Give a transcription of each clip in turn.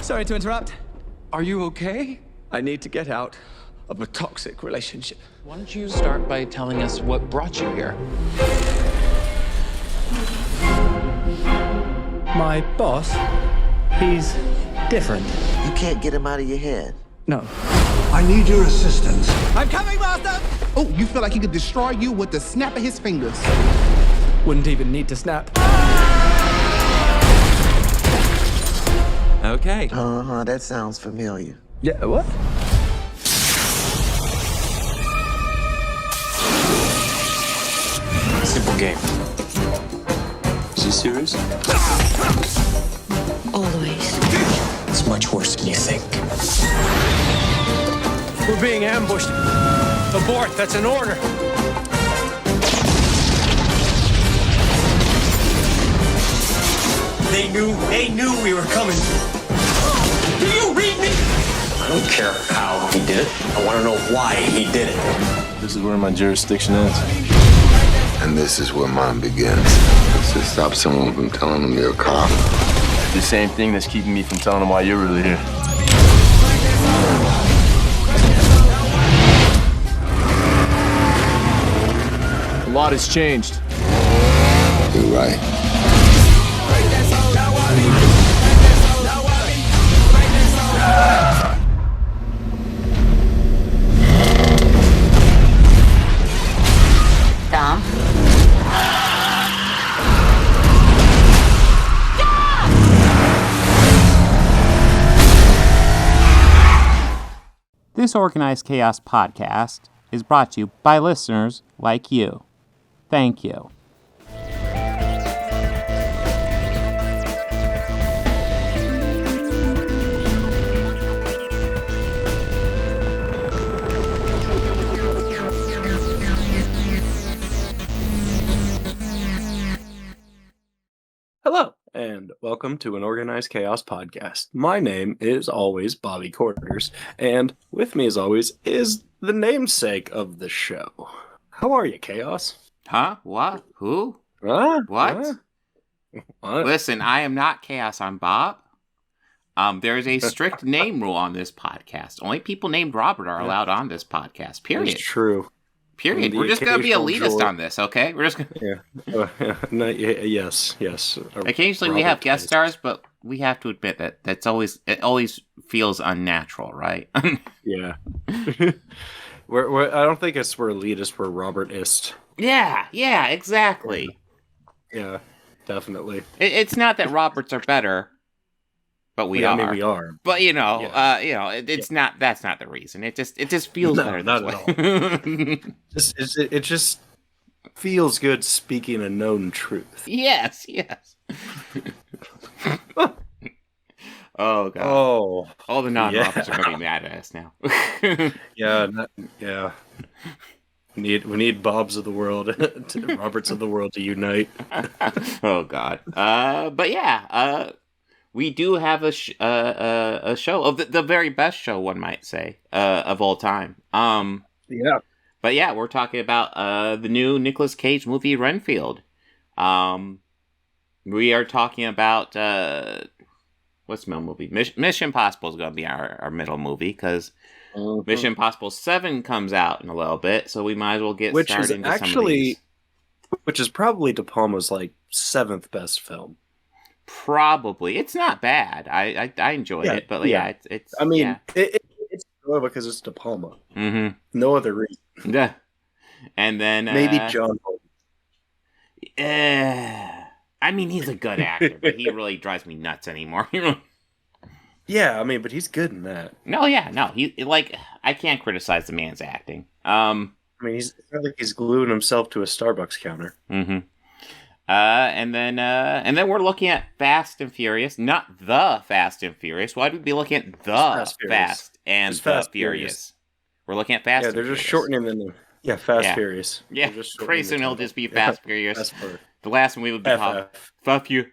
Sorry to interrupt. Are you okay? I need to get out of a toxic relationship. Why don't you start by telling us what brought you here? My boss, he's different. You can't get him out of your head. No. I need your assistance. I'm coming, Master! Oh, you feel like he could destroy you with the snap of his fingers. Wouldn't even need to snap. Okay. That sounds familiar. Yeah, what? Simple game. Is he serious? Always. It's much worse than you think. We're being ambushed. Abort, that's an order. They knew we were coming. Do you read me? I don't care how he did it. I want to know why he did it. This is where my jurisdiction ends. And this is where mine begins. It's to stop someone from telling them you're a cop. The same thing that's keeping me from telling them why you're really here. A lot has changed. You're right. Tom? This Organized Chaos podcast is brought to you by listeners like you. Thank you. Hello, and welcome to an Organized Chaos podcast. My name is always Bobby Quarters, and with me as always is the namesake of the show. How are you, Chaos? Huh? What? Who? Huh? What? Huh? What? Listen, I am not Chaos, I'm Bob. There is a strict name rule on this podcast. Only people named Robert are allowed on this podcast, period. It's true. Period. We're just going to be elitist on this, okay? We're just going to... Yes. Occasionally we have guest stars, but we have to admit that it always feels unnatural, right? Yeah. we're I don't think we're elitist, we're Robertist. Yeah, exactly. Yeah, definitely. It's not that Roberts are bebetter, but we are. I mean, we are. But it's not. That's not the reason. It just feels better. Not this at way. all. It just feels good speaking a known truth. Yes. Oh god. Oh, all the non-Roberts are gonna be mad at us now. Yeah. We need Bobs of the world, Roberts of the world to unite. Oh god. But yeah. We do have a show of the very best show, one might say, of all time. Yeah. But yeah, we're talking about the new Nicolas Cage movie, Renfield. We are talking about what's the middle movie? Mission Impossible is going to be our middle movie because Mission Impossible 7 comes out in a little bit, so we might as well get started into some of these. Which is probably De Palma's 7th best film. Probably. It's not bad. I enjoyed it, but it's. I mean, it's good because it's De Palma. Mm-hmm. No other reason. Yeah. And then maybe John. I mean, he's a good actor, but he really drives me nuts anymore. Yeah, I mean, but he's good in that. No. He I can't criticize the man's acting. I mean, it's not like he's gluing himself to a Starbucks counter. Mm-hmm. And then we're looking at Fast and Furious, not the Fast and Furious. Why would we be looking at the Fast and the Furious? We're looking at Fast. Yeah, they're just shortening the name. Yeah, Fast Furious. Yeah, pretty soon it'll just be Fast Furious. The last movie would be called Fuck You.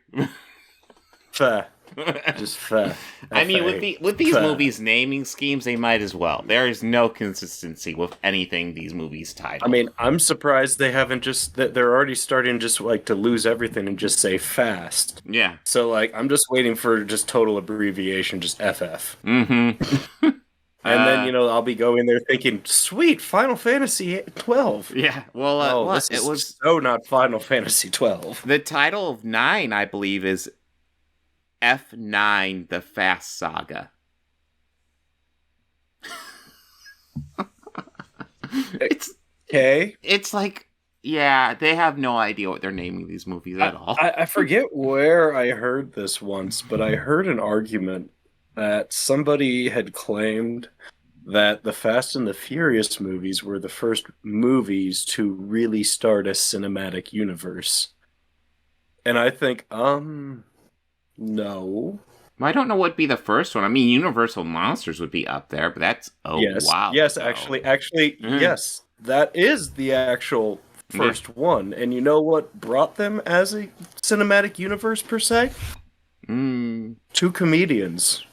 Just Fa. I mean, with these movies naming schemes, they might as well. There is no consistency with anything these movies title. I mean, I'm surprised they haven't they're already starting just like to lose everything and just say fast. Yeah. So like, I'm just waiting for just total abbreviation, just FF. Mm-hmm. And then, I'll be going there thinking, sweet, Final Fantasy 12. Yeah, well, it was so not Final Fantasy 12. The title of 9, I believe, is F9, The Fast Saga. It's like, yeah, they have no idea what they're naming these movies at all. I forget where I heard this once, but I heard an argument that somebody had claimed that the Fast and the Furious movies were the first movies to really start a cinematic universe. And I think, no. I don't know what would be the first one. I mean, Universal Monsters would be up there, but that's wow. Yes, actually, yes. That is the actual first one. And you know what brought them as a cinematic universe, per se? 2 comedians.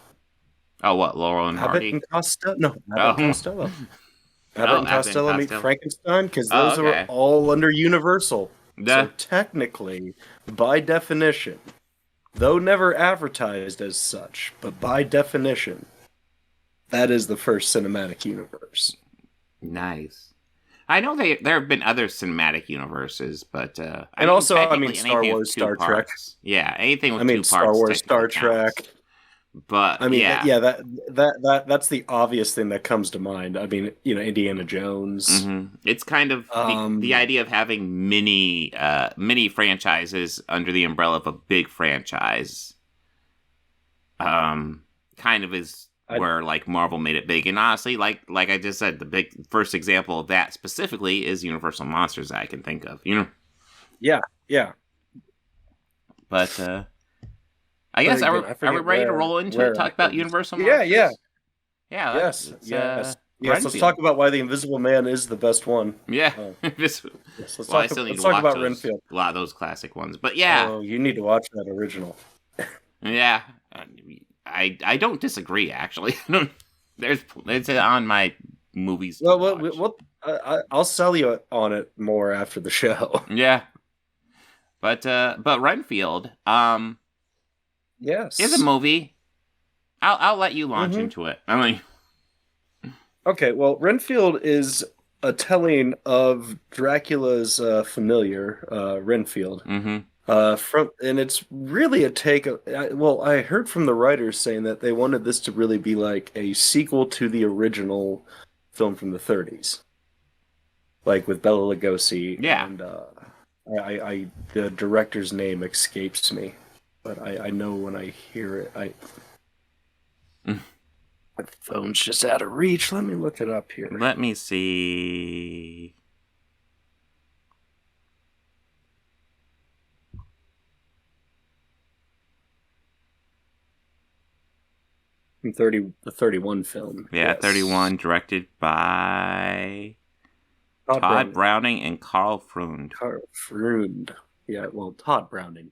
Oh, what, Laurel and Hardy? Abbott and Costello. Abbott and Costello meet Frankenstein, because those are all under Universal. So technically, by definition, though never advertised as such, but by definition, that is the first cinematic universe. Nice. I know there have been other cinematic universes, but and also, Star Wars, Star Trek. Yeah, anything with 2 parts. Star Wars, Star Trek. But that's the obvious thing that comes to mind. I mean, Indiana Jones. Mm-hmm. It's kind of the idea of having mini franchises under the umbrella of a big franchise. Kind of is where like Marvel made it big, and honestly, like I just said, the big first example of that specifically is Universal Monsters that I can think of. Yeah. But I guess are we ready to roll into it? Talk about Universal Monsters? Yeah. Yes. Let's talk about why the Invisible Man is the best one. Yeah. Let's talk about Renfield. A lot of those classic ones, but yeah. Oh, you need to watch that original. Yeah, I don't disagree. Actually, it's on my movies. Well, I'll sell you on it more after the show. Yeah, but Renfield, yes, is a movie. I'll let you launch into it. Okay, well, Renfield is a telling of Dracula's familiar, Renfield. Mm-hmm. And it's really a take. I heard from the writers saying that they wanted this to really be like a sequel to the original film from the 30s, like with Bela Lugosi. Yeah. And the director's name escapes me, but I know when I hear it. My phone's just out of reach. Let me look it up here. Let me see. The 31 film. Yeah, yes. 31, directed by Todd Browning and Carl Freund. Yeah, well, Todd Browning.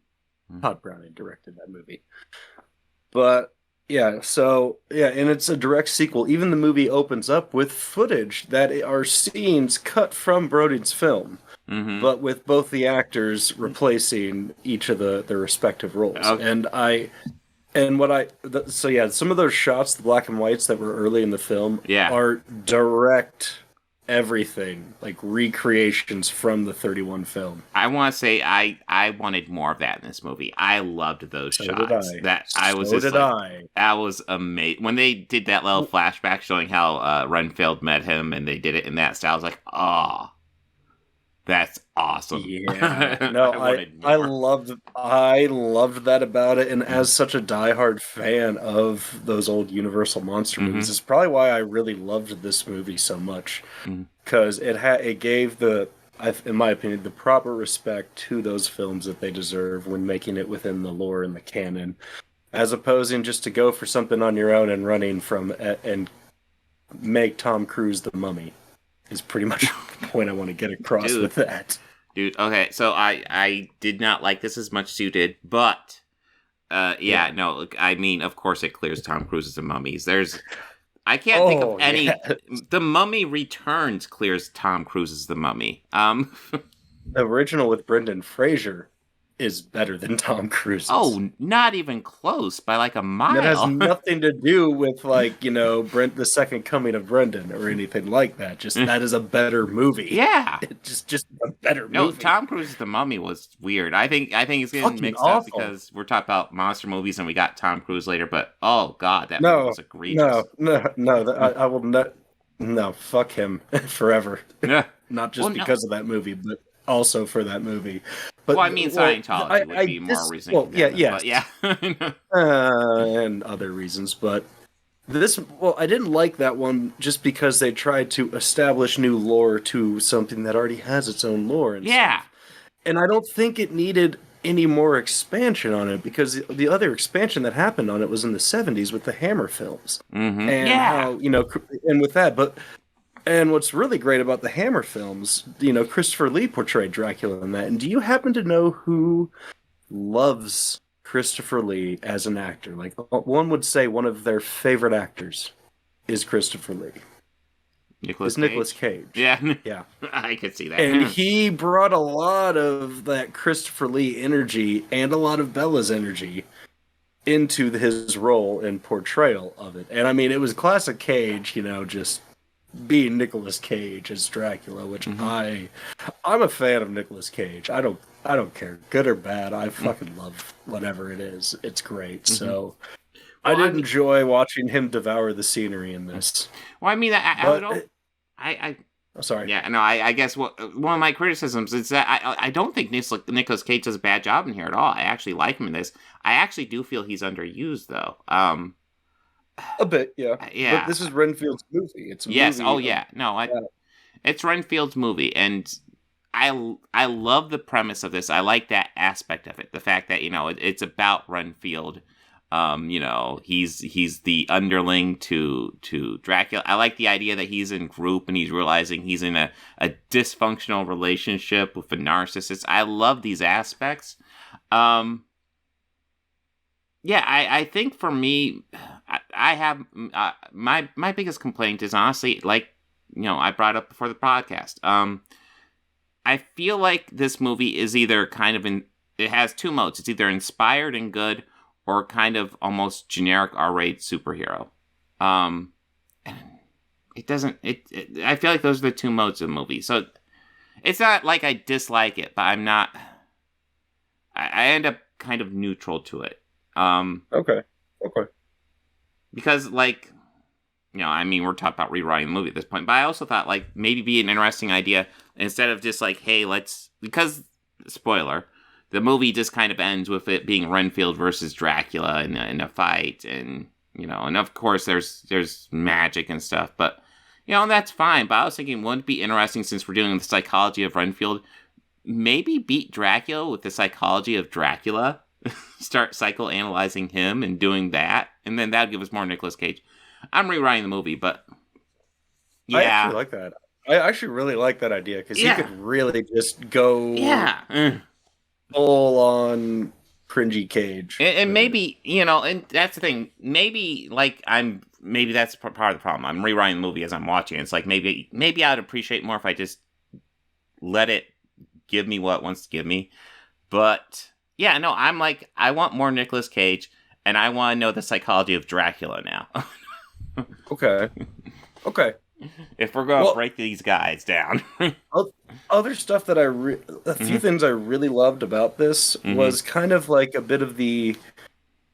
Mm-hmm. Todd Browning directed that movie. But yeah, and it's a direct sequel. Even the movie opens up with footage that are scenes cut from Brody's film, but with both the actors replacing each of their respective roles. Okay. Some of those shots, the black and whites that were early in the film, are direct everything, like recreations from the 31 film. I want to say I wanted more of that in this movie. I loved those shots. That was amazing. When they did that little flashback showing how Renfield met him and they did it in that style, I was like, oh, that's awesome. Yeah. No, I loved that about it, and as such a diehard fan of those old Universal monster movies, it's probably why I really loved this movie so much, because it gave in my opinion, the proper respect to those films that they deserve when making it within the lore and the canon, as opposing just to go for something on your own and running from and make Tom Cruise the Mummy. Is pretty much the point I want to get across with that. Dude, okay, so I did not like this as much as you did, but Yeah, no, look, I mean, of course it clears Tom Cruise as the mummies. I can't think of any. Yeah. The Mummy Returns clears Tom Cruise as the Mummy. The original with Brendan Fraser is better than Tom Cruise's. Oh, not even close by like a mile. That has nothing to do with like, Brent, the Second Coming of Brendan or anything like that. Just that is a better movie. Yeah. It's just a better movie. No, Tom Cruise's The Mummy was weird. I think it's getting mixed up because we're talking about monster movies and we got Tom Cruise later, but oh god, that movie was egregious. I will not. No, fuck him forever. Yeah. Not just because of that movie, but also for that movie. But, I mean, Scientology would be more reasonable. Yeah. And other reasons, but I didn't like that one just because they tried to establish new lore to something that already has its own lore. And stuff. And I don't think it needed any more expansion on it because the other expansion that happened on it was in the 70s with the Hammer films. Mm-hmm. And how, and with that, and what's really great about the Hammer films, Christopher Lee portrayed Dracula in that. And do you happen to know who loves Christopher Lee as an actor? Like, one would say one of their favorite actors is Christopher Lee. Nicolas Cage. Yeah. Yeah. I could see that. And he brought a lot of that Christopher Lee energy and a lot of Bella's energy into his role and portrayal of it. And I mean, it was classic Cage, just being Nicolas Cage as Dracula, which I'm a fan of Nicolas Cage. I don't care, good or bad. I fucking love whatever it is. It's great. So I did enjoy watching him devour the scenery in this. Well, I mean, sorry. Yeah, no, I guess one of my criticisms is that I don't think Nicolas Cage does a bad job in here at all. I actually like him in this. I actually do feel he's underused, though. A bit, yeah. Yeah. But this is Renfield's movie. It's a yes. movie. Oh, yeah. No, it's Renfield's movie, and I love the premise of this. I like that aspect of it. The fact that it's about Renfield. He's the underling to Dracula. I like the idea that he's in group and he's realizing he's in a dysfunctional relationship with a narcissist. I love these aspects. I think for me, I have my biggest complaint is honestly, like, I brought up before the podcast. I feel like this movie is either it has two modes. It's either inspired and good or kind of almost generic R-rated superhero. It doesn't, I feel like those are the two modes of the movie. So it's not like I dislike it, but I'm not, I end up kind of neutral to it. Okay. Because, like, I mean, we're talking about rewriting the movie at this point, but I also thought, like, maybe be an interesting idea instead of just like, hey, because, spoiler, the movie just kind of ends with it being Renfield versus Dracula in a fight, and, and of course there's magic and stuff, but, that's fine. But I was thinking, wouldn't it be interesting, since we're doing the psychology of Renfield, maybe beat Dracula with the psychology of Dracula? Start psychoanalyzing him and doing that, and then that'd give us more Nicolas Cage. I'm rewriting the movie, but yeah, I actually like that. I actually really like that idea because you could really just go full on cringy Cage, and maybe and that's the thing. Maybe maybe that's part of the problem. I'm rewriting the movie as I'm watching it. It's like maybe I'd appreciate more if I just let it give me what it wants to give me, but. Yeah, no, I'm like, I want more Nicolas Cage, and I want to know the psychology of Dracula now. Okay. If we're going to break these guys down. Other stuff that a few things I really loved about this was kind of like a bit of the,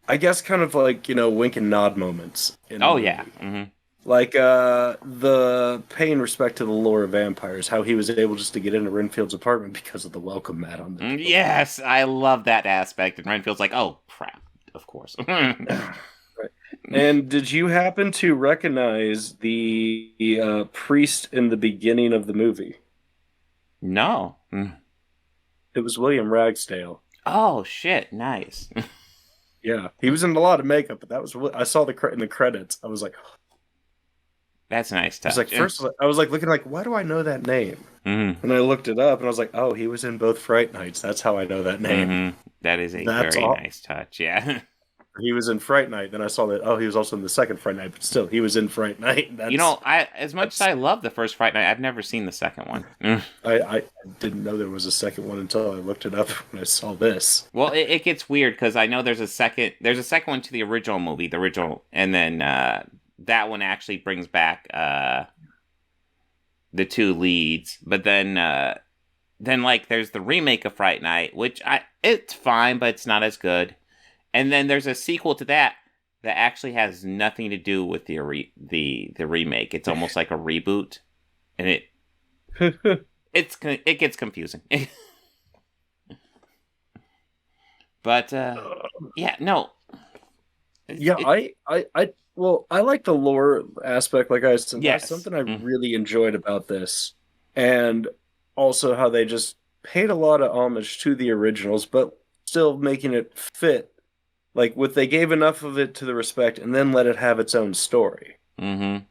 I guess kind of like, wink and nod moments. Yeah. Mm-hmm. Like the paying respect to the lore of vampires, how he was able just to get into Renfield's apartment because of the welcome mat on the Yes, I love that aspect. And Renfield's like, oh, crap, of course. Right. And did you happen to recognize the priest in the beginning of the movie? No. It was William Ragsdale. Oh, shit, nice. Yeah, he was in a lot of makeup, but that was I saw in the credits. I was like... That's a nice touch. It's like first I was like looking like, why do I know that name? Mm-hmm. And I looked it up and I was like, oh, he was in both Fright Nights. That's how I know that name. Mm-hmm. That is a very nice touch. Yeah. He was in Fright Night. Then I saw that. Oh, he was also in the second Fright Night, but still, he was in Fright Night. You know, as much as I love the first Fright Night, I've never seen the second one. I didn't know there was a second one until I looked it up when I saw this. Well, it gets weird because I know there's a second one to the original movie, and then that one actually brings back the two leads, but then like there's the remake of Fright Night, which it's fine, but it's not as good. And then there's a sequel to that actually has nothing to do with the remake. It's almost like a reboot, and it gets confusing. But yeah, no. Yeah, I like the lore aspect. Like I said, yes. That's something I really enjoyed about this, and also how they just paid a lot of homage to the originals, but still making it fit. Like, they gave enough of it to the respect and then let it have its own story. Mm-hmm.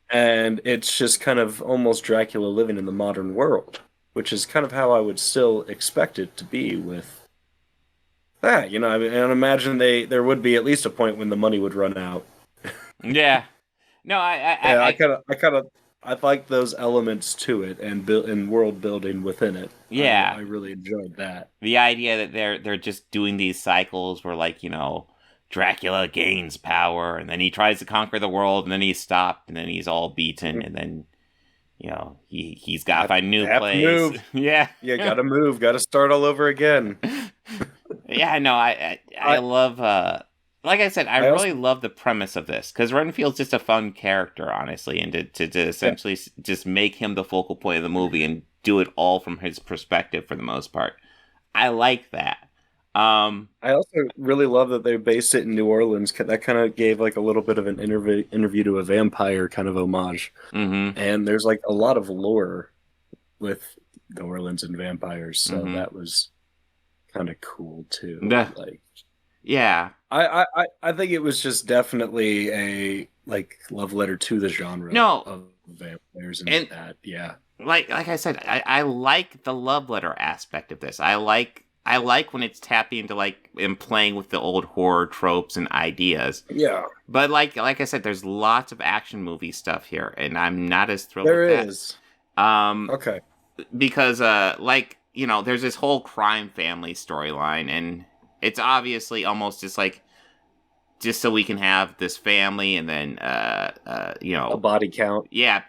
And it's just kind of almost Dracula living in the modern world, which is kind of how I would still expect it to be with that. You know, I mean, and imagine there would be at least a point when the money would run out. Yeah. No, I like those elements to it and world building within it. Yeah, I really enjoyed that. The idea that they're just doing these cycles where, like, you know, Dracula gains power and then he tries to conquer the world and then he's stopped and then he's all beaten and then, you know, he's got to find a new place. Yeah, gotta move, gotta start all over again. Yeah, no, I love. Like I said, I really love the premise of this, because Renfield's just a fun character, honestly, and to essentially just make him the focal point of the movie and do it all from his perspective for the most part. I like that. I also really love that they based it in New Orleans. That kind of gave like a little bit of an interview to a vampire kind of homage. Mm-hmm. And there's like a lot of lore with New Orleans and vampires, so that was kind of cool too. Yeah. I think it was just definitely a love letter to the genre of vampires and that. Yeah. Like I said, I like the love letter aspect of this. I like when it's tapping into and playing with the old horror tropes and ideas. Yeah. But like I said, there's lots of action movie stuff here, and I'm not as thrilled with that. There is. Okay. Because there's this whole crime family storyline, and it's obviously almost just so we can have this family, and then a body count. Yeah,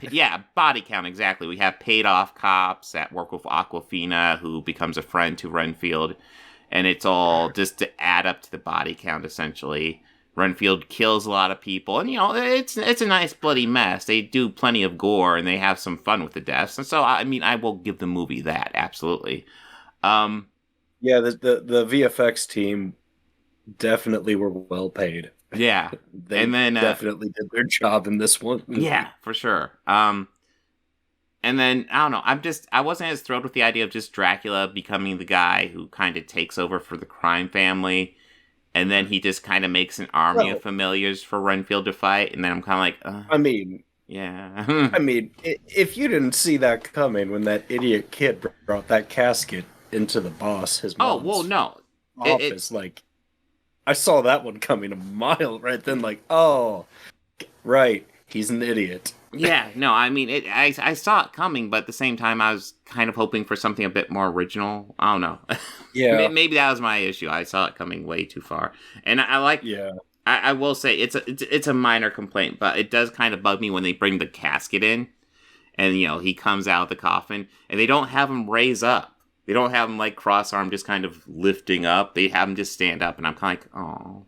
body count, exactly. We have paid off cops that work with Aquafina, who becomes a friend to Renfield, and it's all just to add up to the body count, essentially. Renfield kills a lot of people, and it's a nice bloody mess. They do plenty of gore, and they have some fun with the deaths, and so I mean, I will give the movie that, absolutely. Yeah, the VFX team definitely were well paid. Yeah, they definitely did their job in this one. Yeah, for sure. And then I don't know. I wasn't as thrilled with the idea of just Dracula becoming the guy who kind of takes over for the crime family, and then he just kind of makes an army of familiars for Renfield to fight. And then I'm kind of like, I mean, yeah. I mean, if you didn't see that coming when that idiot kid brought that casket into the boss, his mom's office, I saw that one coming a mile right then. Right, he's an idiot. Yeah, no, I mean, I saw it coming, but at the same time, I was kind of hoping for something a bit more original. I don't know. Yeah, maybe that was my issue. I saw it coming way too far, and I will say it's a minor complaint, but it does kind of bug me when they bring the casket in, and he comes out of the coffin, and they don't have him raise up. They don't have him cross-arm just kind of lifting up. They have him just stand up, and I'm kind of like, oh,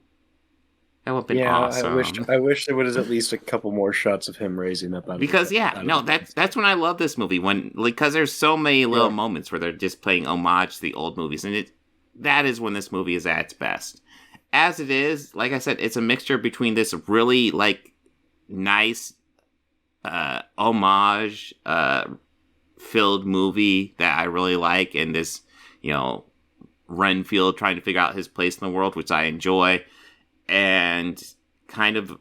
that would have been awesome. I wish there was at least a couple more shots of him raising up. Because that's when I love this movie, because there's so many little moments where they're just playing homage to the old movies, and that is when this movie is at its best. As it is, like I said, it's a mixture between this really nice homage filled movie that I really like, and this Renfield trying to figure out his place in the world, which I enjoy, and kind of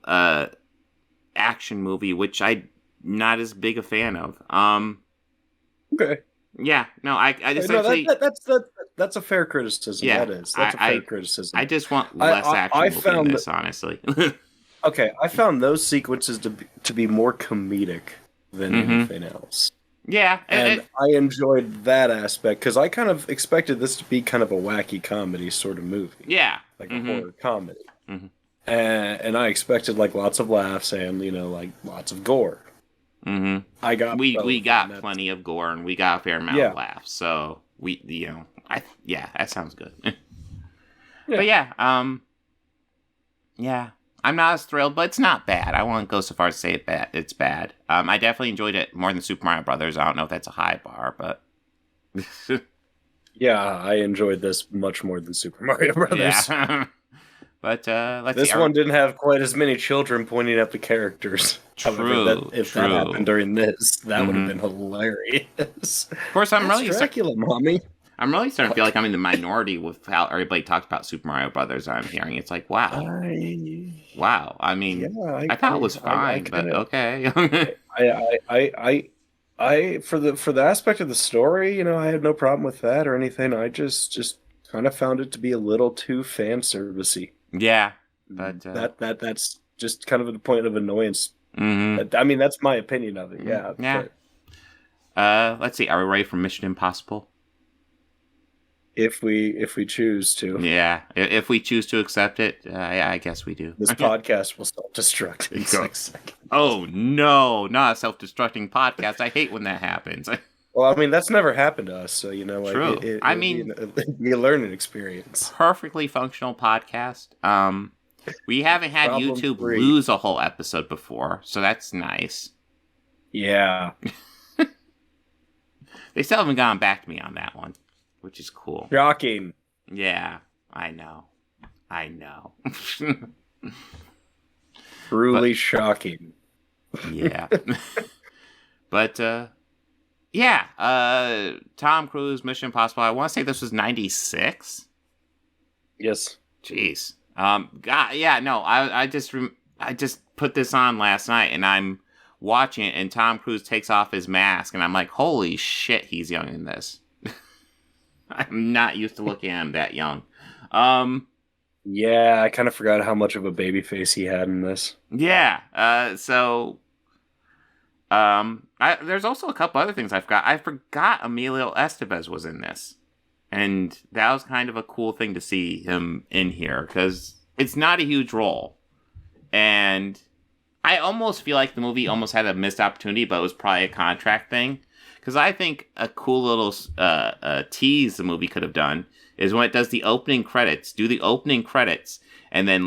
action movie, which I not as big a fan of. Okay. Yeah, no, I just no, actually... That's a fair criticism. Yeah, That's a fair criticism. I just want less action in this, honestly. Okay, I found those sequences to be more comedic than anything else. Yeah. And I enjoyed that aspect, because I kind of expected this to be kind of a wacky comedy sort of movie. Yeah. Like a horror comedy. And I expected like lots of laughs and, like lots of gore. I got we got plenty of gore and we got a fair amount of laughs, so that sounds good. But I'm not as thrilled, but it's not bad. I won't go so far as to say it's bad. I definitely enjoyed it more than Super Mario Brothers. I don't know if that's a high bar, but yeah, I enjoyed this much more than Super Mario Brothers. Yeah. But let's see. This one didn't have quite as many children pointing at the characters. True. If that happened during this, that would have been hilarious. Of course, I'm really Dracula, mommy. I'm really starting to feel like I'm in the minority with how everybody talks about Super Mario Brothers. I'm hearing it's like, wow. Wow. I mean, I thought it was fine, but okay. For the aspect of the story, I had no problem with that or anything. I just kind of found it to be a little too fan servicey. Yeah, but that's just kind of a point of annoyance. I mean, that's my opinion of it. Yeah. Yeah. Let's see. Are we ready for Mission Impossible? If we choose to. Yeah. If we choose to accept it, I guess we do. This podcast will self-destruct in 6 seconds. Oh no, not a self-destructing podcast. I hate when that happens. Well, I mean, that's never happened to us, so True. it'd be a learning experience. Perfectly functional podcast. We haven't had Problem YouTube 3. lose a whole episode before, so that's nice. Yeah. They still haven't gotten back to me on that one, which is cool. Shocking. Yeah, I know. Truly shocking. Yeah. But, Tom Cruise, Mission Impossible. I want to say this was 96. Yes. Jeez. I just put this on last night, and I'm watching it, and Tom Cruise takes off his mask, and I'm like, holy shit, he's young in this. I'm not used to looking at him that young. Yeah, I kind of forgot how much of a baby face he had in this. Yeah. There's also a couple other things I forgot. I forgot Emilio Estevez was in this. And that was kind of a cool thing to see him in here, because it's not a huge role. And I almost feel like the movie almost had a missed opportunity, but it was probably a contract thing. Because I think a cool little tease the movie could have done is when it does the opening credits, and then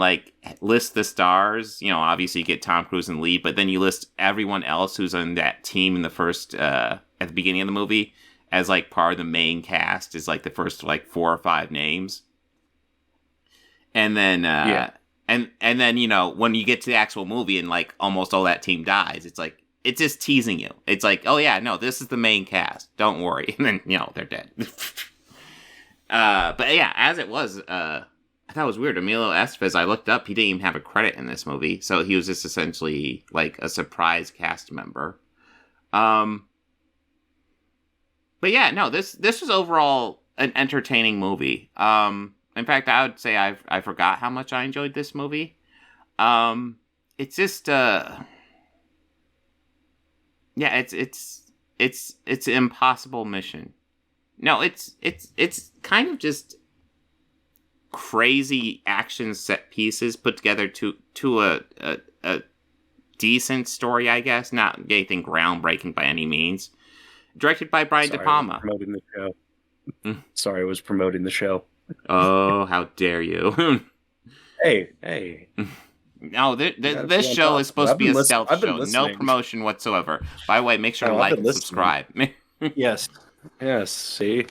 list the stars. Obviously you get Tom Cruise in the lead, but then you list everyone else who's on that team in the first, at the beginning of the movie, as part of the main cast, is the first 4 or 5 names. And then, and then, when you get to the actual movie and almost all that team dies, it's just teasing you. It's oh yeah, no, this is the main cast. Don't worry. And then, they're dead. But yeah, as it was, I thought it was weird. Emilio Estevez, I looked up, he didn't even have a credit in this movie. So he was just essentially a surprise cast member. But yeah, no, this was overall an entertaining movie. In fact, I would say I forgot how much I enjoyed this movie. It's just it's an impossible mission. No, it's kind of just crazy action set pieces put together to a decent story, I guess. Not anything groundbreaking by any means. Directed by Brian De Palma. Promoting the show. Sorry, I was promoting the show. Oh, how dare you! Hey. No, this show is supposed to be a stealth show. No promotion whatsoever. By the way, make sure to like and subscribe. Yes. See.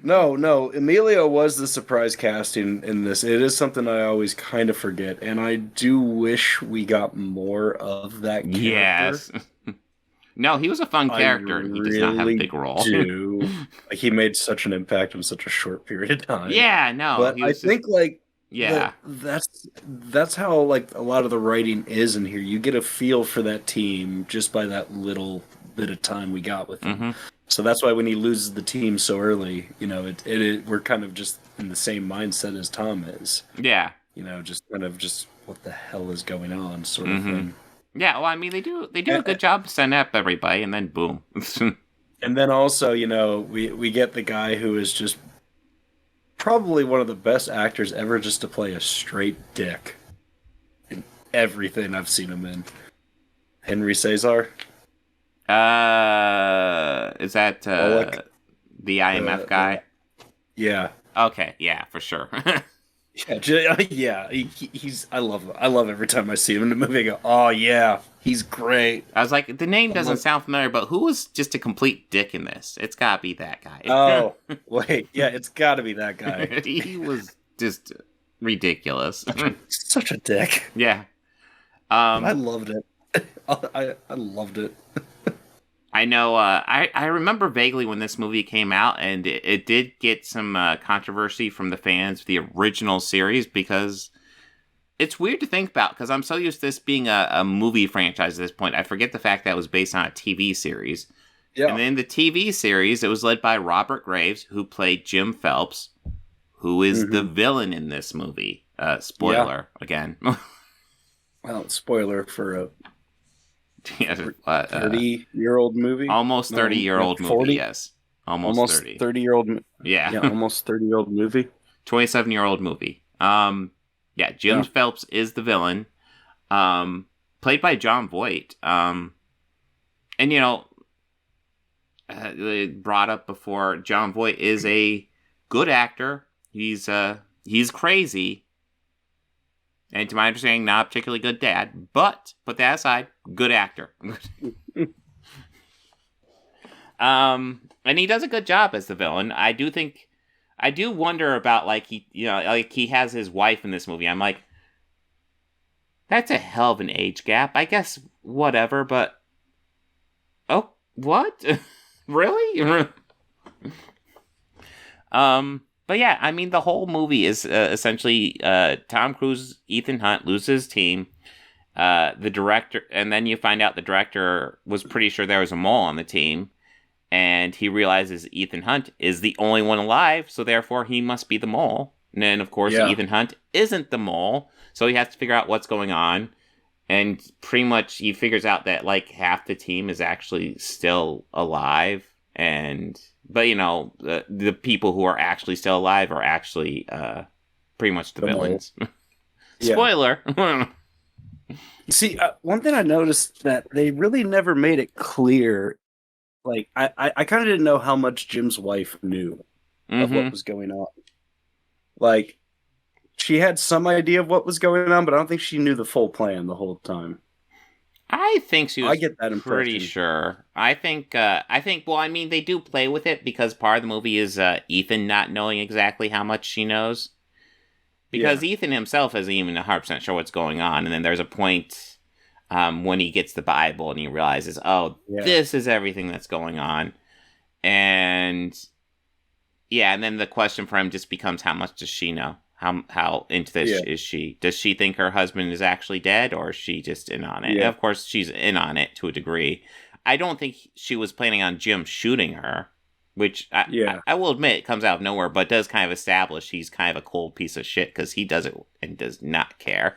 No. Emilio was the surprise casting in this. It is something I always kind of forget, and I do wish we got more of that character. Yes. No, he was a fun character. He does not have a big role. He made such an impact in such a short period of time. Yeah, no. But I think Yeah. That's how like a lot of the writing is in here. You get a feel for that team just by that little bit of time we got with him. Mm-hmm. So that's why when he loses the team so early, you know, we're kind of just in the same mindset as Tom is. Yeah. You know, just kind of just what the hell is going on sort of thing. Yeah, well, I mean, they do a good job setting up everybody, and then boom. And then also, you know, we get the guy who is just probably one of the best actors ever just to play a straight dick in everything I've seen him in. Henry Cesar. Is that the IMF guy? Yeah. Okay, yeah, for sure. Yeah, he's. I love him. I love every time I see him in the movie. I go, oh yeah, he's great. I was like, the name doesn't sound familiar, but who was just a complete dick in this? It's gotta be that guy. Oh, wait, yeah, it's gotta be that guy. He was just ridiculous. Such a dick. Yeah. I loved it. I loved it. I know, I remember vaguely when this movie came out, and it did get some controversy from the fans of the original series, because it's weird to think about, because I'm so used to this being a movie franchise at this point. I forget the fact that it was based on a TV series. Yeah. And then the TV series, it was led by Robert Graves, who played Jim Phelps, who is the villain in this movie. Spoiler, again. Well, spoiler for a 30-year-old movie? Almost 30-year-old movie, yes. Almost 30. 30-year-old Yeah. Almost 30-year-old movie. 27-year-old movie. Yeah, Jim Phelps is the villain. Played by Jon Voight. And, you know, brought up before, Jon Voight is a good actor. He's crazy. And to my understanding, not a particularly good dad. But, put that aside, good actor. And he does a good job as the villain. I do wonder about, like, he has his wife in this movie. I'm like, that's a hell of an age gap. I guess, whatever, but... Oh, what? Really? But yeah, I mean, the whole movie is essentially Tom Cruise, Ethan Hunt loses his team. The director, and then you find out the director was pretty sure there was a mole on the team, and he realizes Ethan Hunt is the only one alive, so therefore he must be the mole. And then, of course, Ethan Hunt isn't the mole, so he has to figure out what's going on. And pretty much he figures out that, like, half the team is actually still alive, but, you know, the people who are actually still alive are actually pretty much the villains. Spoiler! See, one thing I noticed that they really never made it clear. Like, I kind of didn't know how much Jim's wife knew of what was going on. Like, she had some idea of what was going on, but I don't think she knew the full plan the whole time. I think she was I get that pretty sure. I think, well, I mean, they do play with it because part of the movie is Ethan not knowing exactly how much she knows. Because Ethan himself isn't even 100% sure what's going on. And then there's a point when he gets the Bible and he realizes, this is everything that's going on. And and then the question for him just becomes, how much does she know? How into this is she? Does she think her husband is actually dead, or is she just in on it? And of course, she's in on it to a degree. I don't think she was planning on Jim shooting her, which I will admit it comes out of nowhere, but does kind of establish he's kind of a cold piece of shit because he does it and does not care.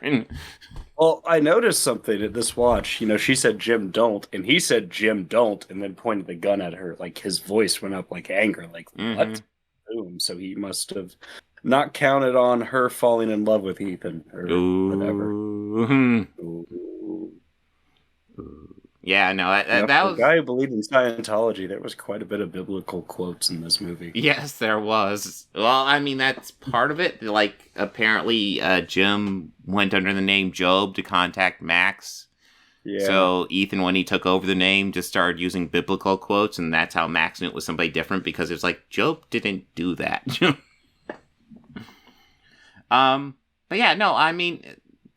Well, I noticed something at this watch. You know, she said Jim don't, and he said Jim don't, and then pointed the gun at her. Like, his voice went up like anger, like, what? Boom. So he must have not counted on her falling in love with Ethan or whatever. Yeah, no, that was... The guy who believed in Scientology, there was quite a bit of biblical quotes in this movie. Yes, there was. Well, I mean, that's part of it. Like, apparently, Jim went under the name Job to contact Max. Yeah. So Ethan, when he took over the name, just started using biblical quotes, and that's how Max knew it was somebody different, because it was like, Job didn't do that. But yeah, no, I mean,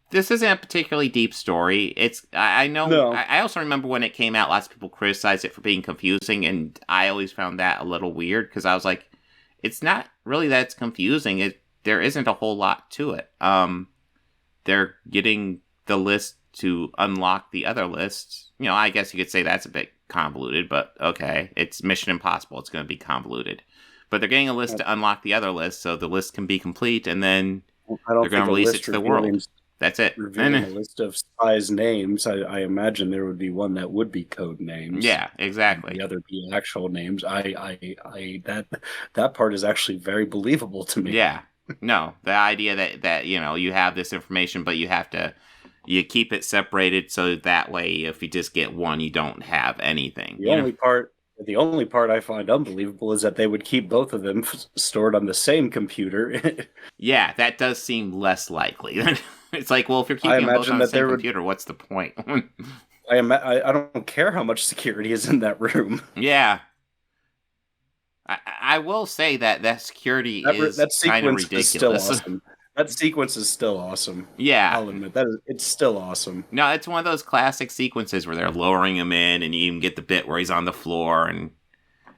this isn't a particularly deep story. I know, no. I also remember when it came out, lots of people criticized it for being confusing, and I always found that a little weird, because I was like, it's not really that it's confusing. there isn't a whole lot to it. They're getting the list to unlock the other lists. You know, I guess you could say that's a bit convoluted, but okay. It's Mission Impossible. It's going to be convoluted. But they're getting a list to unlock the other list, so the list can be complete, and then they're going to release it to the world. That's it. Revealing a list of spies' names, I imagine there would be one that would be code names. Yeah, exactly. The other be actual names. That part is actually very believable to me. Yeah. No, the idea that you know, you have this information, but you keep it separated so that way if you just get one, you don't have anything. The only part I find unbelievable is that they would keep both of them stored on the same computer. Yeah, that does seem less likely. It's like, well, if you're keeping them both on the same computer, what's the point? I don't care how much security is in that room. Yeah. I will say that security is kind of ridiculous. Is still awesome. That sequence is still awesome. Yeah. I'll admit, it's still awesome. No, it's one of those classic sequences where they're lowering him in, and you even get the bit where he's on the floor, and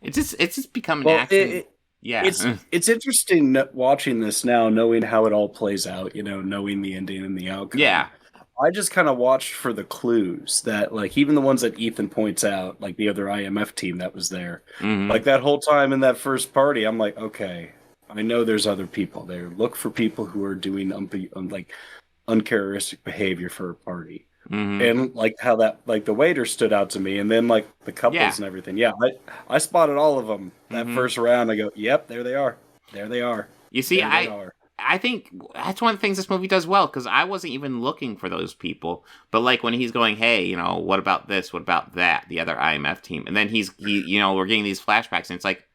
it's just become an action. It's interesting watching this now, knowing how it all plays out, you know, knowing the ending and the outcome. Yeah. I just kind of watched for the clues that, like, even the ones that Ethan points out, like the other IMF team that was there, like that whole time in that first party, I'm like, okay, I know there's other people there. Look for people who are doing like uncharacteristic behavior for a party, and like how that, like the waiter stood out to me, and then like the couples and everything. Yeah, I spotted all of them that first round. I go, yep, there they are. There they are. You see, I think that's one of the things this movie does well, because I wasn't even looking for those people. But like when he's going, hey, you know, what about this? What about that? The other IMF team, and then you know, we're getting these flashbacks, and it's like,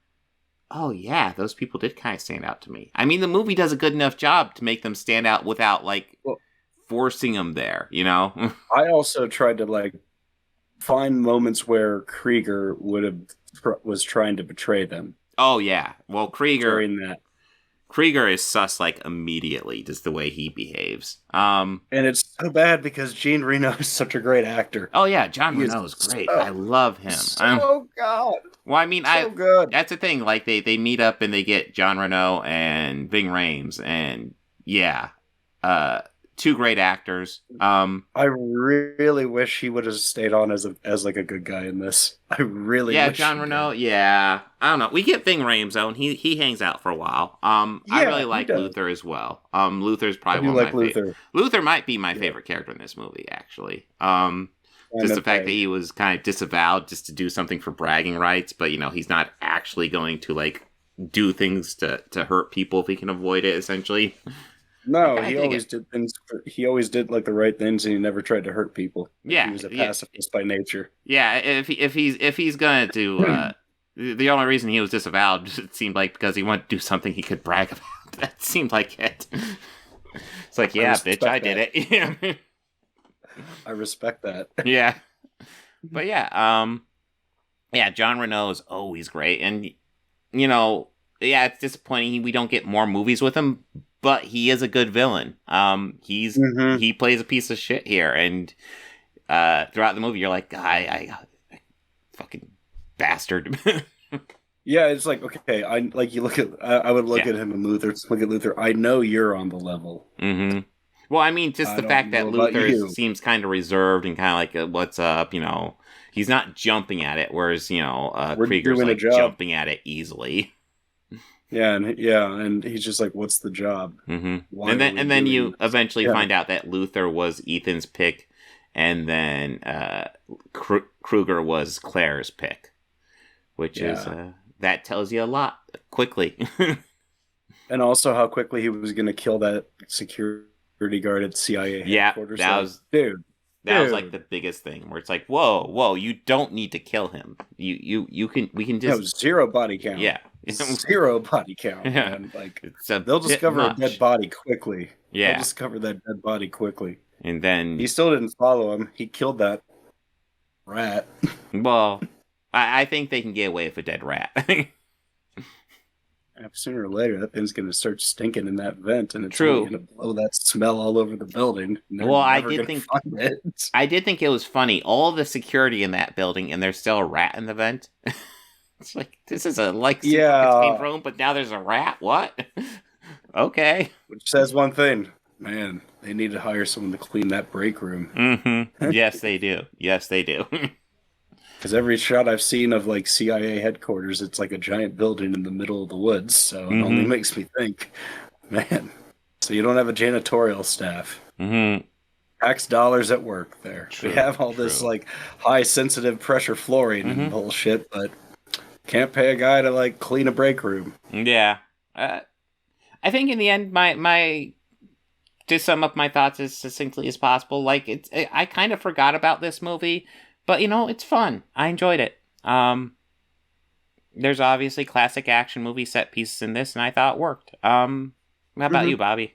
oh yeah, those people did kind of stand out to me. I mean, the movie does a good enough job to make them stand out without like forcing them there, you know? I also tried to like find moments where Krieger was trying to betray them. Oh yeah. Well, Krieger is sus like immediately, just the way he behaves. And it's so bad because Jean Reno is such a great actor. Oh yeah, John Reno is great. I love him. God. Well, I mean, good. That's the thing. Like they meet up and they get John Reno and Ving Rhames, and yeah, two great actors. I really wish he would have stayed on as like a good guy in this. I really wish John Reno. Yeah, I don't know. We get Ving Rhames though, and he hangs out for a while. I really like Luther as well. Luther's probably one of my favorite. Luther might be my favorite character in this movie, actually. Just the fact that he was kind of disavowed just to do something for bragging rights, but you know, he's not actually going to like do things to hurt people if he can avoid it, essentially. No, he always did things. He always did like the right things, and he never tried to hurt people. Yeah, he was a pacifist by nature. Yeah, if he's gonna do, the only reason he was disavowed, it seemed like, because he wanted to do something he could brag about. That seemed like it. It's like, yeah, bitch, I did it. Yeah. I respect that. Yeah, but yeah, John Reno is always great, and you know, yeah, it's disappointing we don't get more movies with him. But he is a good villain. He plays a piece of shit here, and throughout the movie, you're like, I fucking bastard. Yeah, it's like, okay, I would look at him and Luther. Look at Luther. I know you're on the level. Mm-hmm. Well, I mean, just the fact that Luther seems kind of reserved and kind of like, what's up, you know? He's not jumping at it, whereas, you know, Krieger's like jumping at it easily. Yeah, and he's just like, "What's the job?" Mm-hmm. And then you eventually find out that Luther was Ethan's pick, and then Kruger was Claire's pick, which is that tells you a lot quickly. And also how quickly he was going to kill that security guard at CIA headquarters. That was like the biggest thing, where it's like, whoa, you don't need to kill him. We can just zero body count. Yeah. Zero body count. Yeah. Man. Like they'll discover a dead body quickly. Yeah. They'll discover that dead body quickly. And then he still didn't follow him. He killed that rat. Well, I think they can get away with a dead rat. Sooner or later, that thing's going to start stinking in that vent, and it's going to blow that smell all over the building. Well, I did think it was funny. All the security in that building, and there's still a rat in the vent. It's like, this is a super contained room, but now there's a rat. What? Okay. Which says one thing. Man, they need to hire someone to clean that break room. Mm-hmm. Yes, they do. Yes, they do. Because every shot I've seen of like CIA headquarters, it's like a giant building in the middle of the woods. So it only makes me think, man. So you don't have a janitorial staff. Mm-hmm. Tax dollars at work there. True, we have all this like high sensitive pressure flooring and bullshit, but can't pay a guy to like clean a break room. Yeah. I think in the end, my to sum up my thoughts as succinctly as possible, like I kind of forgot about this movie, but it's fun. I enjoyed it. There's obviously classic action movie set pieces in this, and I thought it worked. How about you, Bobby?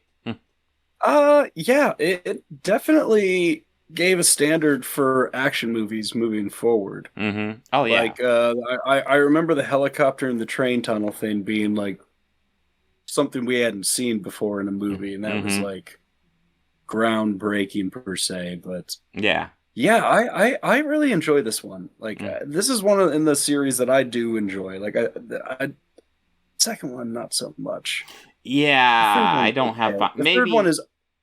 Yeah, it definitely gave a standard for action movies moving forward. Mm-hmm. Oh yeah. Like I remember the helicopter and the train tunnel thing being like something we hadn't seen before in a movie, and that was like groundbreaking per se. But yeah, I really enjoy this one. Like this is one in the series that I do enjoy. Like I second one not so much. Yeah, I don't have fun. The third one is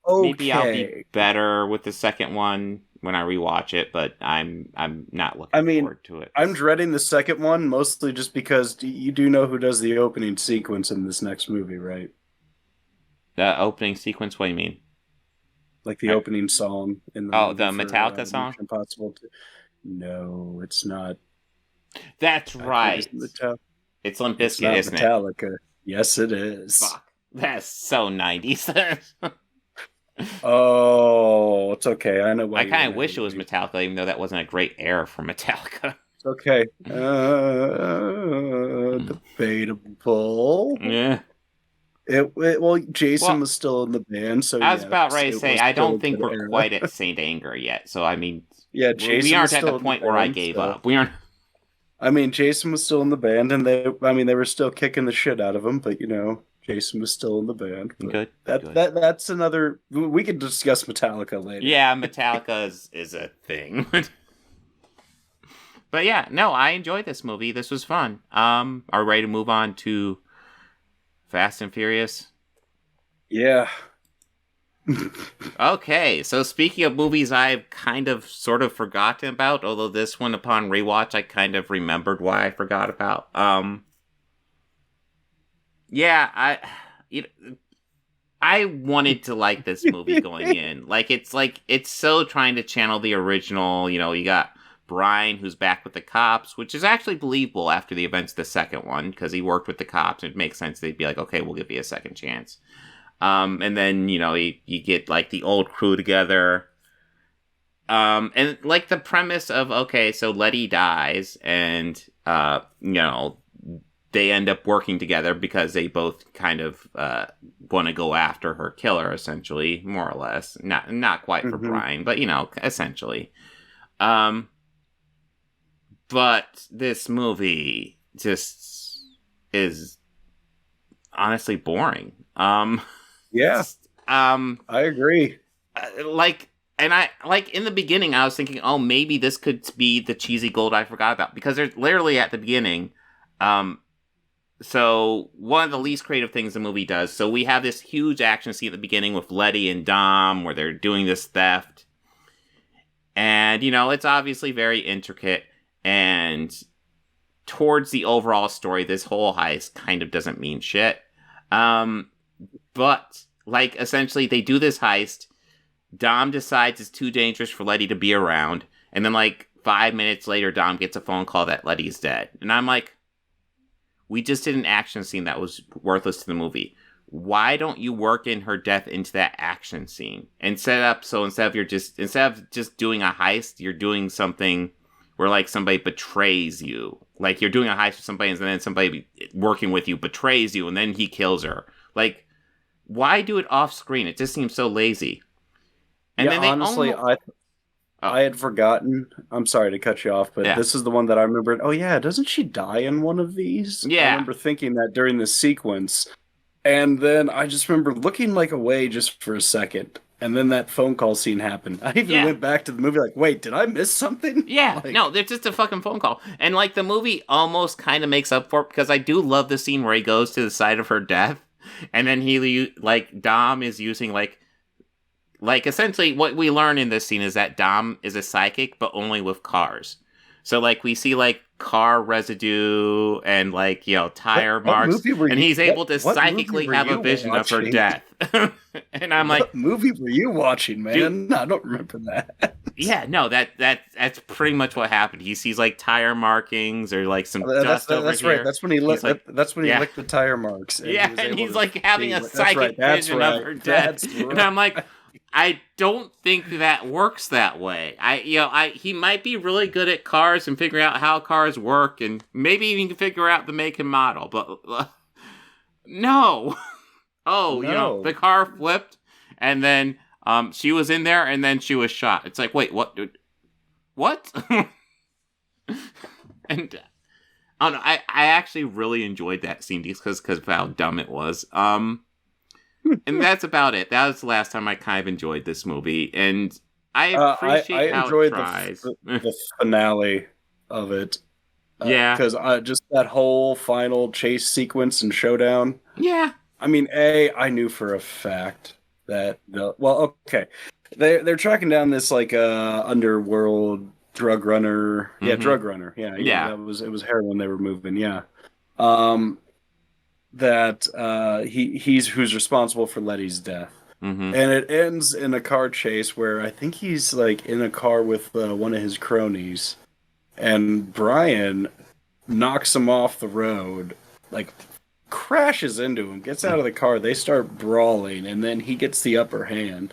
okay. Maybe I'll be better with the second one when I rewatch it, but I'm not looking forward to it. I'm dreading the second one mostly just because you do know who does the opening sequence in this next movie, right? The opening sequence? What do you mean? Like the opening song in the the Metallica song? Impossible to... No, it's not. That's right. It's Limp Bizkit, isn't Metallica. Yes, it is. Fuck. That's so 90s. Oh, it's okay. I know why. I kind of wish it was Metallica, even though that wasn't a great era for Metallica. It's okay. Debatable. Yeah. Well, Jason was still in the band, so I was about ready to say I don't think we're quite at Saint Anger yet. So I mean, yeah, Jason we aren't at the point where I gave up. We aren't. I mean, Jason was still in the band, and they were still kicking the shit out of him, but Jason was still in the band. Good. That's another. We could discuss Metallica later. Yeah, Metallica is a thing. But yeah, no, I enjoyed this movie. This was fun. Are we ready to move on to Fast and Furious? Yeah. Okay, so speaking of movies I've kind of sort of forgotten about, although this one upon rewatch I kind of remembered why I forgot about. Yeah, I wanted to like this movie going in. It's so trying to channel the original. You got Brian, who's back with the cops, which is actually believable after the events of the second one, because he worked with the cops. It makes sense. They'd be like, okay, we'll give you a second chance. And then, you get, like, the old crew together. And, like, the premise of, okay, so Letty dies, and, they end up working together because they both kind of want to go after her killer, essentially, more or less. Not quite for Brian, but, essentially. But this movie just is honestly boring. Yeah. I agree. And in the beginning, I was thinking, oh, maybe this could be the cheesy gold I forgot about, because there's literally at the beginning, so one of the least creative things the movie does. So we have this huge action scene at the beginning with Letty and Dom, where they're doing this theft, and it's obviously very intricate, and towards the overall story, this whole heist kind of doesn't mean shit. But, essentially, they do this heist. Dom decides it's too dangerous for Letty to be around. And then, 5 minutes later, Dom gets a phone call that Letty's dead. And I'm like, we just did an action scene that was worthless to the movie. Why don't you work in her death into that action scene? And set up so instead of just doing a heist, you're doing something where, somebody betrays you. You're doing a heist with somebody, and then somebody working with you betrays you, and then he kills her. Why do it off screen? It just seems so lazy. And then honestly, I had forgotten. I'm sorry to cut you off, but this is the one that I remembered. Oh yeah, doesn't she die in one of these? Yeah, I remember thinking that during this sequence, and then I just remember looking away just for a second, and then that phone call scene happened. I even went back to the movie wait, did I miss something? Yeah, no, there's just a fucking phone call, and the movie almost kind of makes up for it, because I do love the scene where he goes to the side of her death. And then Dom is using essentially what we learn in this scene is that Dom is a psychic, but only with cars. So we see car residue and tire marks, and he's able to psychically have a vision of her death. And I'm what movie were you watching, man? Dude, I don't remember that. Yeah, no, that's pretty much what happened. He sees tire markings or some dust over that's here. Right. That's when he licked. That's when he licked the tire marks. And he's having a psychic vision of her death. And I'm like, I don't think that works that way. He might be really good at cars and figuring out how cars work, and maybe even can figure out the make and model. But no. Oh, the car flipped, and then she was in there, and then she was shot. It's like, wait, what? What? And I actually really enjoyed that scene because of how dumb it was. And that's about it. That was the last time I kind of enjoyed this movie, and I appreciate how it tries. The finale of it. Yeah, because just that whole final chase sequence and showdown. Yeah, I mean, I knew for a fact that they're tracking down this underworld drug runner. Yeah, drug runner. Yeah. It was heroin they were moving. Yeah. That he's who's responsible for Letty's death, and it ends in a car chase where I think he's in a car with one of his cronies, and Brian knocks him off the road, crashes into him, gets out of the car. They start brawling, and then he gets the upper hand,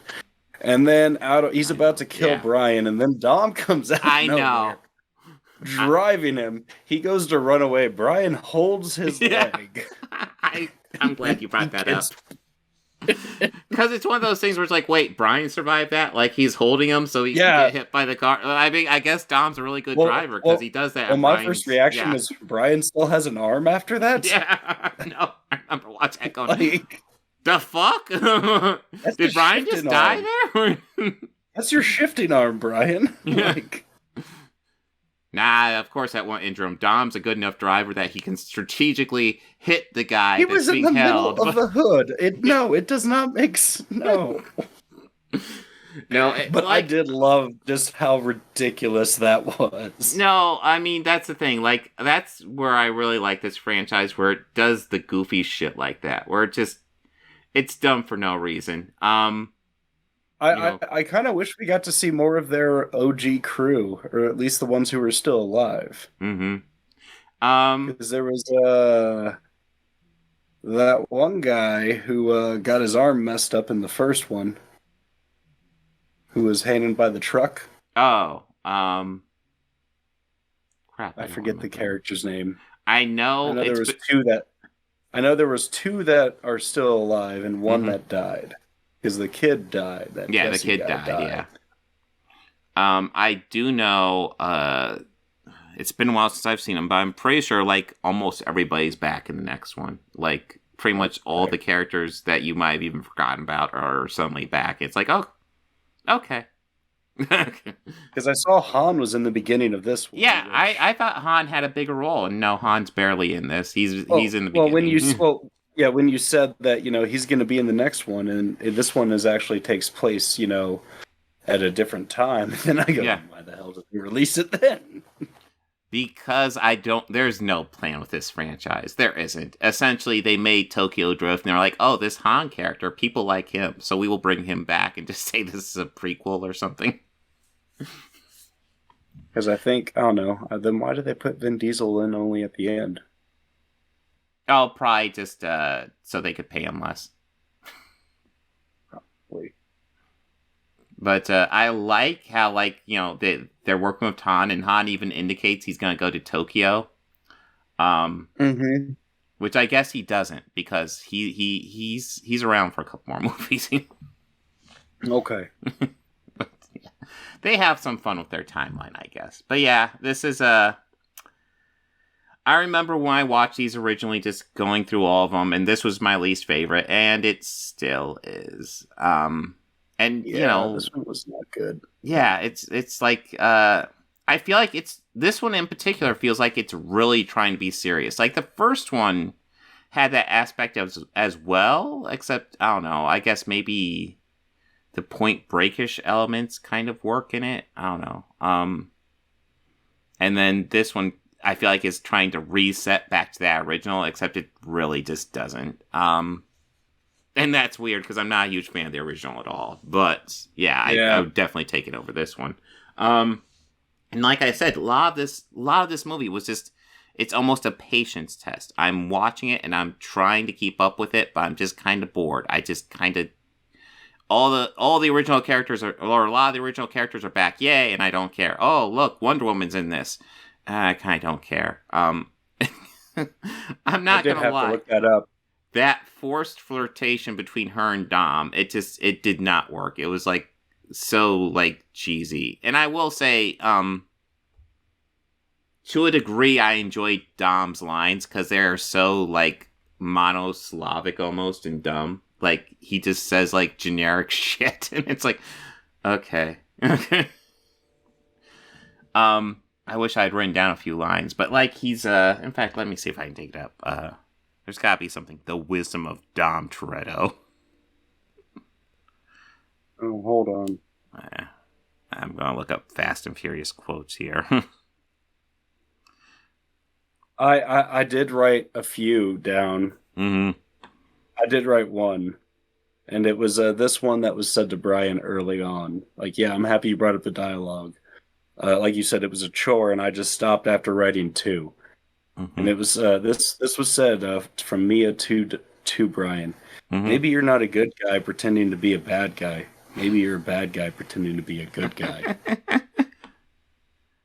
and then he's about to kill Brian, and then Dom comes out. I know. Driving him, he goes to run away. Brian holds his leg. I'm glad you brought that up. Because it's one of those things where it's wait, Brian survived that? He's holding him so he can get hit by the car? I mean, I guess Dom's a really good driver because he does that. Well, my first reaction is Brian still has an arm after that? Yeah. No, I remember watching that going, the fuck? Did Brian just die there? That's your shifting arm, Brian. Yeah. Nah, of course that won't injure him. Dom's a good enough driver that he can strategically hit the guy that's being held. He was in the middle of the hood. It does not make no. No, but I did love just how ridiculous that was. No, I mean that's the thing. That's where I really like this franchise, where it does the goofy shit like that, where it's dumb for no reason. I kind of wish we got to see more of their OG crew, or at least the ones who were still alive. Mm-hmm. Because there was that one guy who got his arm messed up in the first one, who was hanging by the truck. Oh, crap! I forget the character's name. I know there was two that. I know there was two that are still alive and one that died. Because the kid died. The kid died. Yeah. I do know. It's been a while since I've seen him, but I'm pretty sure almost everybody's back in the next one. Pretty much all the characters that you might have even forgotten about are suddenly back. It's oh, okay. Because I saw Han was in the beginning of this one. Yeah, I thought Han had a bigger role, and no, Han's barely in this. He's in the beginning. When you said that, he's going to be in the next one, and this one actually takes place, at a different time, then I go, why the hell did we release it then? Because there's no plan with this franchise. There isn't. Essentially, they made Tokyo Drift, and they're like, oh, this Han character, people like him, so we will bring him back and just say this is a prequel or something. Because I don't know, then why did they put Vin Diesel in only at the end? Oh, probably just so they could pay him less. Probably. But I like how, they're working with Han, and Han even indicates he's going to go to Tokyo. Which I guess he doesn't, because he's around for a couple more movies. Okay. But, yeah, they have some fun with their timeline, I guess. But yeah, this is I remember when I watched these originally, just going through all of them, and this was my least favorite, and it still is. This one was not good. Yeah, it's I feel like this one in particular feels like it's really trying to be serious. The first one had that aspect as well, except, I don't know, I guess maybe the Point Breakish elements kind of work in it. I don't know. And then this one, I feel like is trying to reset back to that original, except it really just doesn't. And that's weird because I'm not a huge fan of the original at all. But yeah, I would definitely take it over this one. And like I said, a lot of this movie was just, it's almost a patience test. I'm watching it and I'm trying to keep up with it, but I'm just kind of bored. I just kind of, all the original characters or a lot of the original characters are back. Yay. And I don't care. Oh, look, Wonder Woman's in this. I kind of don't care. I'm not going to lie. To look that up. That forced flirtation between her and Dom, it did not work. It was like so like cheesy. And I will say, to a degree, I enjoyed Dom's lines because they're so, like, monosyllabic almost and dumb. Like, he just says, like, generic shit, and it's like, okay. I wish I'd written down a few lines, but, like, he's, in fact, let me see if I can take it up. There's gotta be something. The wisdom of Dom Toretto. Oh, hold on. I'm gonna look up Fast and Furious quotes here. I did write a few down. Mm-hmm. I did write one, and it was this one that was said to Brian early on. Like, yeah, I'm happy you brought up the dialogue. Like you said, it was a chore, and I just stopped after writing two. Mm-hmm. And it was this was said from Mia to Brian. Mm-hmm. Maybe you're not a good guy pretending to be a bad guy. Maybe you're a bad guy pretending to be a good guy.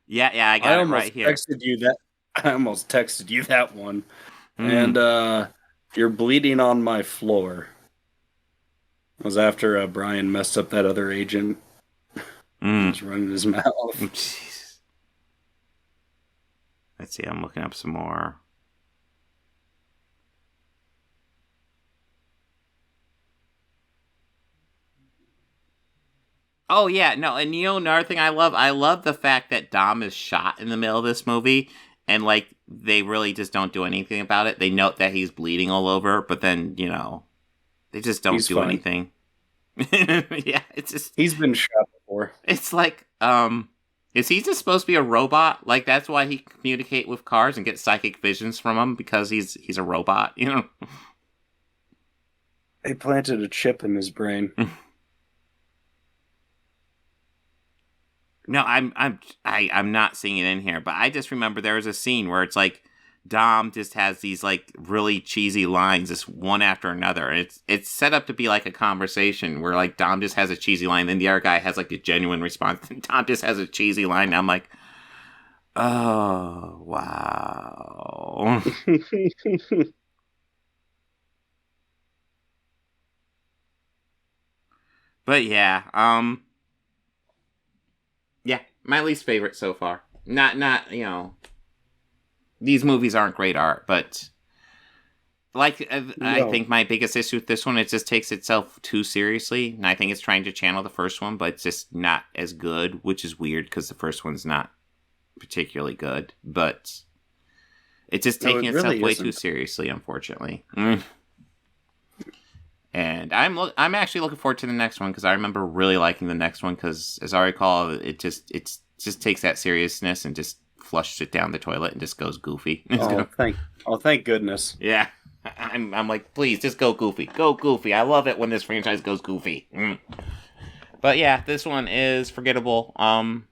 yeah, I got it right here. I almost texted you that one. And you're bleeding on my floor. It was after Brian messed up that other agent. He was running his mouth. Jeez. Let's see, I'm looking up some more. Oh, yeah, no, and you know another thing I love the fact that Dom is shot in the middle of this movie. And, like, they really just don't do anything about it. They note that he's bleeding all over, but then, you know, they just don't do anything. Yeah, it's just... He's been shot before. It's like, is he just supposed to be a robot? Like, that's why he can communicate with cars and get psychic visions from them? Because he's a robot, you know? They planted a chip in his brain. No, I'm not seeing it in here, but I just remember there was a scene where it's like Dom just has these like really cheesy lines, just one after another, and it's set up to be like a conversation where like Dom just has a cheesy line, then the other guy has like a genuine response, and Dom just has a cheesy line, and I'm like, oh wow. But yeah, yeah, my least favorite so far. Not, you know, these movies aren't great art, but like, I think my biggest issue with this one, it just takes itself too seriously, and I think it's trying to channel the first one, but it's just not as good, which is weird, because the first one's not particularly good, but it's just taking itself way too seriously, unfortunately. And I'm actually looking forward to the next one, because I remember really liking the next one, because as I recall, it just takes that seriousness and just flushes it down the toilet and just goes goofy. Thank goodness. Yeah, I'm like, please just go goofy, go goofy. I love it when this franchise goes goofy. But yeah, this one is forgettable. I'm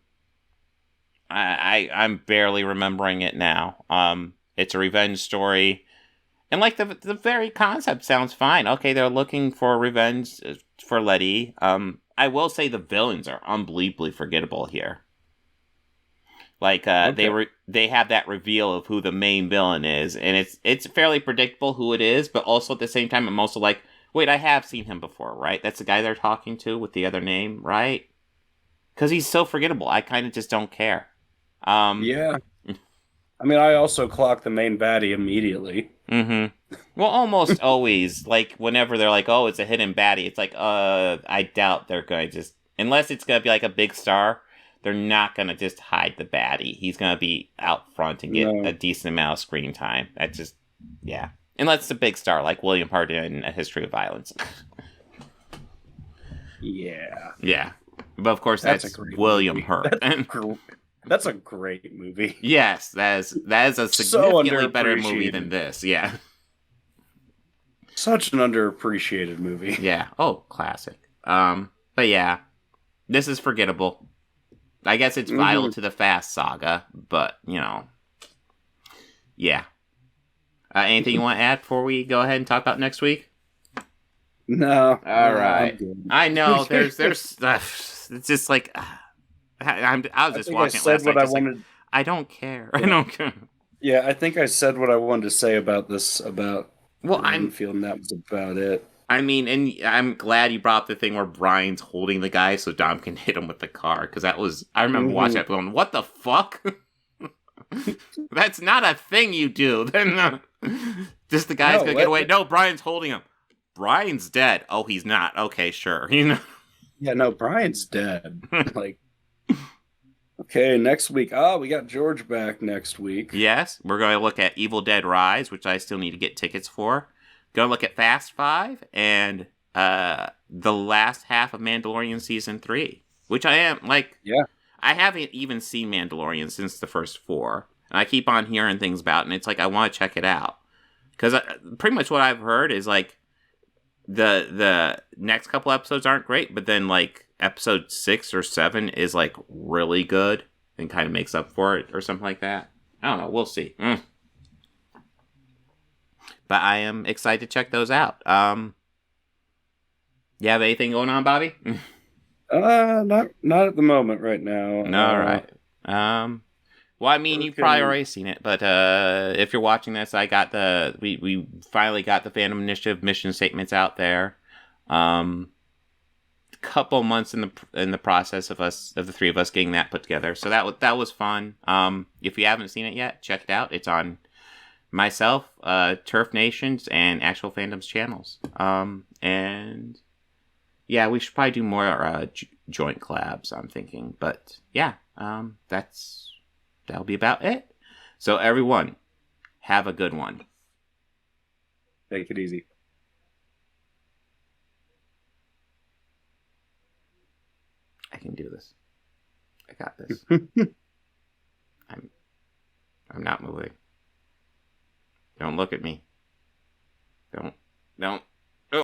barely remembering it now. It's a revenge story. And, like, the very concept sounds fine. Okay, they're looking for revenge for Letty. I will say the villains are unbelievably forgettable here. Like, they have that reveal of who the main villain is, and it's fairly predictable who it is, but also at the same time, I'm also like, wait, I have seen him before, right? That's the guy they're talking to with the other name, right? Because he's so forgettable, I kind of just don't care. Yeah. I mean, I also clock the main baddie immediately. Mm-hmm. Well, almost always, like, whenever they're like, oh, it's a hidden baddie, it's like, I doubt they're going to just... Unless it's going to be, like, a big star, they're not going to just hide the baddie. He's going to be out front and get a decent amount of screen time. That's just... Yeah. Unless it's a big star like William Hurt in A History of Violence. Yeah. Yeah. But of course, that's William Hurt. That's a great movie. Yes, that is a significantly better movie than this. Yeah. Such an underappreciated movie. Yeah. Oh, classic. But yeah, this is forgettable. I guess it's vital to the Fast saga, but, you know. Yeah. Anything you want to add before we go ahead and talk about next week? No. All right. I know there's it's just like I was just watching it last night. I don't care. Yeah. I don't care. Yeah, I think I said what I wanted to say about this Renfield, and that was about it. I mean, and I'm glad you brought up the thing where Brian's holding the guy so Dom can hit him with the car, because I remember watching that going, what the fuck? That's not a thing you do. Then just the guy's gonna get away. No, Brian's holding him. Brian's dead. Oh, he's not. Okay, sure. You know. Yeah, no, Brian's dead. Like, okay, next week. We got George back next week. Yes, we're going to look at Evil Dead Rise, which I still need to get tickets for. Going to look at Fast 5 and the last half of Mandalorian Season 3, which I am, like, yeah. I haven't even seen Mandalorian since the first 4, and I keep on hearing things about it, and it's like, I want to check it out. Because pretty much what I've heard is, like, the next couple episodes aren't great, but then, like, episode 6 or 7 is, like, really good and kind of makes up for it or something like that. I don't know. We'll see. But I am excited to check those out. You have anything going on, Bobby? Not at the moment right now. All right. Well, I mean, you've probably already seen it, but if you're watching this, we finally got the Phantom Initiative mission statements out there. Couple months in the process of the three of us getting that put together, so that was fun. If you haven't seen it yet, check it out. It's on myself, Turf Nations, and Actual Fandoms channels. And yeah, we should probably do more joint collabs, I'm thinking. But yeah, that'll be about it. So everyone, have a good one. Take it easy. I can do this. I got this. I'm not moving. Don't look at me. Don't. Oh.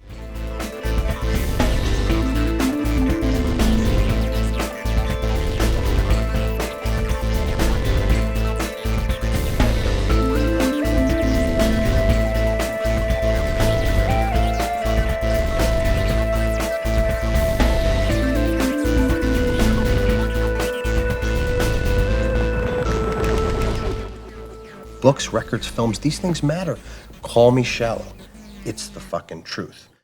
Books, records, films, these things matter. Call me shallow. It's the fucking truth.